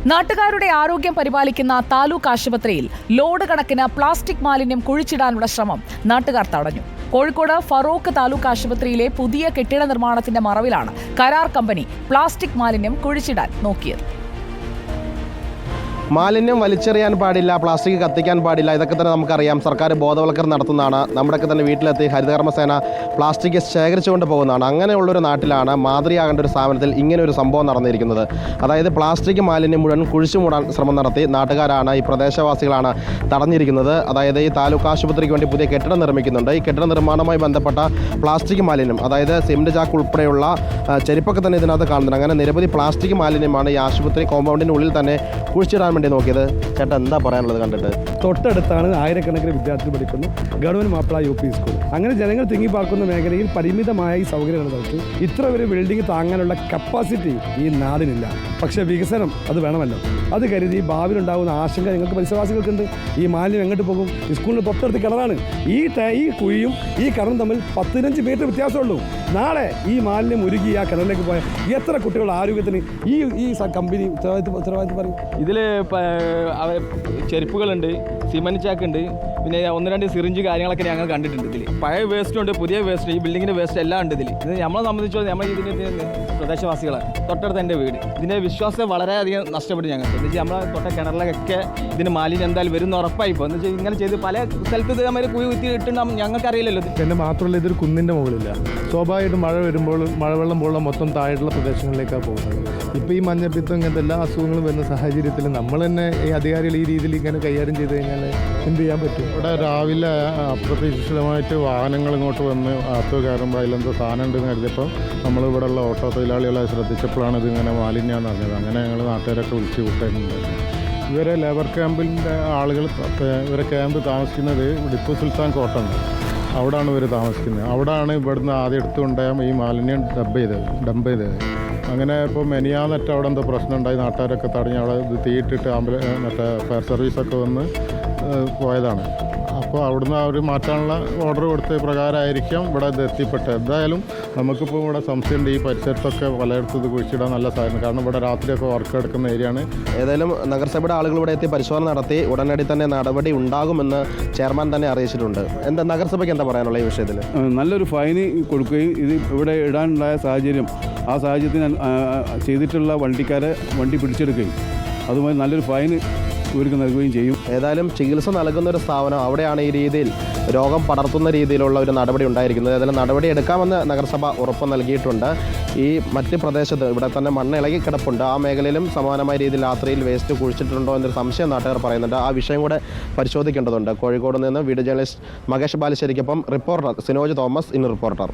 നാട്ടുകാരുടെ ആരോഗ്യം പരിപാലിക്കുന്ന താലൂക്ക് ആശുപത്രിയിൽ ലോഡ് കണക്കിന് പ്ലാസ്റ്റിക് മാലിന്യം കുഴിച്ചിടാനുള്ള ശ്രമം നാട്ടുകാർ തടഞ്ഞു. കോഴിക്കോട് ഫറൂഖ് താലൂക്ക് ആശുപത്രിയിലെ പുതിയ കെട്ടിട നിർമ്മാണത്തിന്റെ മറവിലാണ് കരാർ കമ്പനി പ്ലാസ്റ്റിക് മാലിന്യം കുഴിച്ചിടാൻ നോക്കിയത്. മാലിന്യം വലിച്ചെറിയാൻ പാടില്ല, പ്ലാസ്റ്റിക് കത്തിക്കാൻ പാടില്ല, ഇതൊക്കെ തന്നെ നമുക്കറിയാം. സർക്കാർ ബോധവൽക്കരണം നടത്തുന്നതാണ്. നമ്മുടെയൊക്കെ തന്നെ വീട്ടിലെത്തി ഹരിതകർമ്മസേന പ്ലാസ്റ്റിക് ശേഖരിച്ചുകൊണ്ട് പോകുന്നതാണ്. അങ്ങനെയുള്ളൊരു നാട്ടിലാണ് മാതൃകയാകേണ്ട ഒരു സ്ഥാപനത്തിൽ ഇങ്ങനെ ഒരു സംഭവം നടന്നിരിക്കുന്നത്. അതായത് പ്ലാസ്റ്റിക് മാലിന്യം മുഴുവൻ കുഴിച്ചു മൂടാൻ ശ്രമം നടത്തി നാട്ടുകാരാണ്, ഈ പ്രദേശവാസികളാണ് തടഞ്ഞിരിക്കുന്നത്. അതായത് ഈ താലൂക്ക് ആശുപത്രിക്ക് വേണ്ടി പുതിയ കെട്ടിടം നിർമ്മിക്കുന്നുണ്ട്. ഈ കെട്ടിട നിർമ്മാണവുമായി ബന്ധപ്പെട്ട പ്ലാസ്റ്റിക് മാലിന്യം, അതായത് സിമന്റ് ചാക്ക് ഉൾപ്പെടെയുള്ള ചെരുപ്പൊക്കെ തന്നെ ഇതിനകത്ത് കാണുന്നുണ്ട്. അങ്ങനെ നിരവധി പ്ലാസ്റ്റിക് മാലിന്യമാണ് ഈ ആശുപത്രി കോമ്പൗണ്ടിനുള്ളിൽ തന്നെ കുഴിച്ചിടാൻ നോക്കിയത്. ചേട്ടാ, എന്താ പറയാനുള്ളത് കണ്ടിട്ട്? തൊട്ടടുത്താണ് ആയിരക്കണക്കിന് വിദ്യാർത്ഥികൾ പഠിക്കുന്നു ഗവൺമെന്റ് മാപ്പിള UP സ്കൂൾ. അങ്ങനെ ജനങ്ങൾ തിങ്ങിപ്പാർക്കുന്ന മേഖലയിൽ പരിമിതമായ ഈ സൗകര്യങ്ങൾ നോക്കി ഇത്ര ഒരു ബിൽഡിംഗ് താങ്ങാനുള്ള കപ്പാസിറ്റി ഈ നാടിനില്ല. പക്ഷേ വികസനം അത് വേണമല്ലോ. അത് കരുതി ഭാവിയിലുണ്ടാകുന്ന ആശങ്ക നിങ്ങൾക്ക് പരിസരവാസികൾക്കുണ്ട്. ഈ മാലിന്യം എങ്ങോട്ട് പോകും? ഈ സ്കൂളിന് തൊട്ടടുത്ത് കിണറാണ്. ഈ കുഴിയും ഈ കിണറും തമ്മിൽ 15 മീറ്റർ വ്യത്യാസമുള്ളൂ. നാളെ ഈ മാലിന്യം ഉരുകി ആ കിണറിലേക്ക് പോയാൽ എത്ര കുട്ടികളുടെ ആരോഗ്യത്തിന് ഈ കമ്പനി ഉത്തരവാദിത്വം പറയും? ഇതിൽ ചെരുപ്പുകളുണ്ട്, സിമൻറ്റ് ചാക്കുണ്ട്, പിന്നെ 1-2 സിറിഞ്ച് കാര്യങ്ങളൊക്കെ ഞങ്ങൾ കണ്ടിട്ടുണ്ട്. ഇതിൽ പഴയ വേസ്റ്റുണ്ട്, പുതിയ വേസ്റ്റ്, ഈ ബിൽഡിങ്ങിൻ്റെ വേസ്റ്റ് എല്ലാം ഉണ്ട് ഇതിൽ. ഇത് നമ്മളെ സംബന്ധിച്ചോളം നമ്മൾ ഇതിൻ്റെ പ്രദേശവാസികളാണ്. തൊട്ടടുത്ത് എൻ്റെ വീട്. ഇതിൻ്റെ വിശ്വാസം വളരെയധികം നഷ്ടപ്പെട്ടു ഞങ്ങൾക്ക്. എന്ന് വെച്ചാൽ നമ്മളെ തൊട്ട കിണറിലൊക്കെ ഇതിന് മാലിന്യം എന്തായാലും വരുന്ന ഉറപ്പായിപ്പോൾ. എന്ന് വെച്ചാൽ ഇങ്ങനെ ചെയ്ത് പല സ്ഥലത്ത് ഇതേമാതിരി കുഴി കുത്തി ഇട്ടുണ്ടാകും, ഞങ്ങൾക്കറിയില്ലല്ലോ. എൻ്റെ മാത്രമല്ല, ഇതൊരു കുന്നിൻ്റെ മുകളില്ല. സ്വാഭാവികമായിട്ടും മഴ വരുമ്പോൾ മഴവെള്ളം പോലുള്ള മൊത്തം താഴെയുള്ള പ്രദേശങ്ങളിലേക്കാണ് പോകുന്നത്. ഇപ്പോൾ ഈ മഞ്ഞപ്പിത്തം ഇങ്ങനത്തെ എല്ലാ അസുഖങ്ങളും വരുന്ന സാഹചര്യത്തിൽ നമ്മൾ തന്നെ ഈ അധികാരികൾ ഈ രീതിയിൽ ഇങ്ങനെ കൈകാര്യം ചെയ്ത് കഴിഞ്ഞാൽ എന്ത് ചെയ്യാൻ പറ്റും? ഇവിടെ രാവിലെ അപ്രതീക്ഷിതമായിട്ട് വാഹനങ്ങൾ ഇങ്ങോട്ട് വന്ന് അകത്ത് കയറുമ്പോൾ അതിലെന്തോ സാധനം ഉണ്ടെന്ന് കരുതിയപ്പോൾ നമ്മൾ ഇവിടെയുള്ള ഓട്ടോ തൊഴിലാളികളെ ശ്രദ്ധിച്ചപ്പോഴാണ് ഇതിങ്ങനെ മാലിന്യമാണെന്ന് അറിഞ്ഞത്. അങ്ങനെ ഞങ്ങൾ നാട്ടുകാരൊക്കെ വിളിച്ച് കൂട്ടാനുണ്ട്. ഇവരെ ലേബർ ക്യാമ്പിൻ്റെ ആളുകൾ ഇവരെ ക്യാമ്പ് താമസിക്കുന്നത് ടിപ്പു സുൽത്താൻ കോട്ടുണ്ട്. അവിടെയാണ് ഇവർ താമസിക്കുന്നത്. അവിടെയാണ് ഇവിടുന്ന് ആദ്യം എടുത്തുകൊണ്ടാൽ ഈ മാലിന്യം ഡംപ് ചെയ്തത്. അങ്ങനെ ഇപ്പോൾ മെനിയാന്നിട്ട് അവിടെ എന്തോ പ്രശ്നം ഉണ്ടായി, നാട്ടുകാരൊക്കെ തടഞ്ഞ് അവിടെ ഇത് തീയിട്ടിട്ട് മറ്റേ ഫയർ സർവീസൊക്കെ വന്ന് പോയതാണ്. അപ്പോൾ അവിടുന്ന് അവർ മാറ്റാനുള്ള ഓർഡർ കൊടുത്ത പ്രകാരമായിരിക്കാം ഇവിടെ ഇത് എത്തിപ്പെട്ടത്. എന്തായാലും നമുക്കിപ്പോൾ ഇവിടെ സംശയമുണ്ട്, ഈ പരിസരത്തൊക്കെ പലയിടത്തും ഇത് കുഴിച്ചിടാൻ നല്ല സാധനം. കാരണം ഇവിടെ രാത്രിയൊക്കെ വർക്ക് എടുക്കുന്ന ഏരിയയാണ്. ഏതായാലും നഗരസഭയുടെ ആളുകൾ ഇവിടെ എത്തി പരിശോധന നടത്തി ഉടനടി തന്നെ നടപടി ഉണ്ടാകുമെന്ന് ചെയർമാൻ തന്നെ അറിയിച്ചിട്ടുണ്ട്. എന്താ നഗരസഭയ്ക്ക് എന്താ പറയാനുള്ള ഈ വിഷയത്തിൽ? നല്ലൊരു ഫൈന് കൊടുക്കുകയും ഇത് ഇവിടെ ഇടാനുണ്ടായ സാഹചര്യം, ആ സാഹചര്യത്തിന് ചെയ്തിട്ടുള്ള വണ്ടി പിടിച്ചെടുക്കുകയും അതുമായി നല്ലൊരു ഫൈന് ഇവർക്ക് നൽകുകയും ചെയ്യും. ഏതായാലും ചികിത്സ നൽകുന്ന ഒരു സ്ഥാപനം, അവിടെയാണ് ഈ രീതിയിൽ രോഗം പടർത്തുന്ന രീതിയിലുള്ള ഒരു നടപടി ഉണ്ടായിരിക്കുന്നത്. ഏതായാലും നടപടി എടുക്കാമെന്ന് നഗരസഭ ഉറപ്പ് നൽകിയിട്ടുണ്ട്. ഈ മറ്റ് പ്രദേശത്ത് ഇവിടെ തന്നെ മണ്ണ് ഇളകി കിടപ്പുണ്ട്. ആ മേഖലയിലും സമാനമായ രീതിയിൽ രാത്രിയിൽ വേസ്റ്റ് കുഴിച്ചിട്ടുണ്ടോ എന്നൊരു സംശയം നാട്ടുകാർ പറയുന്നുണ്ട്. ആ വിഷയം കൂടെ പരിശോധിക്കേണ്ടതുണ്ട്. കോഴിക്കോട് നിന്ന് വീഡിയോ ജേർണലിസ്റ്റ് മകേഷ് ബാലുശ്ശേരിക്കൊപ്പം റിപ്പോർട്ടർ സിനോജ് തോമസ്, ഇന്ന് റിപ്പോർട്ടർ.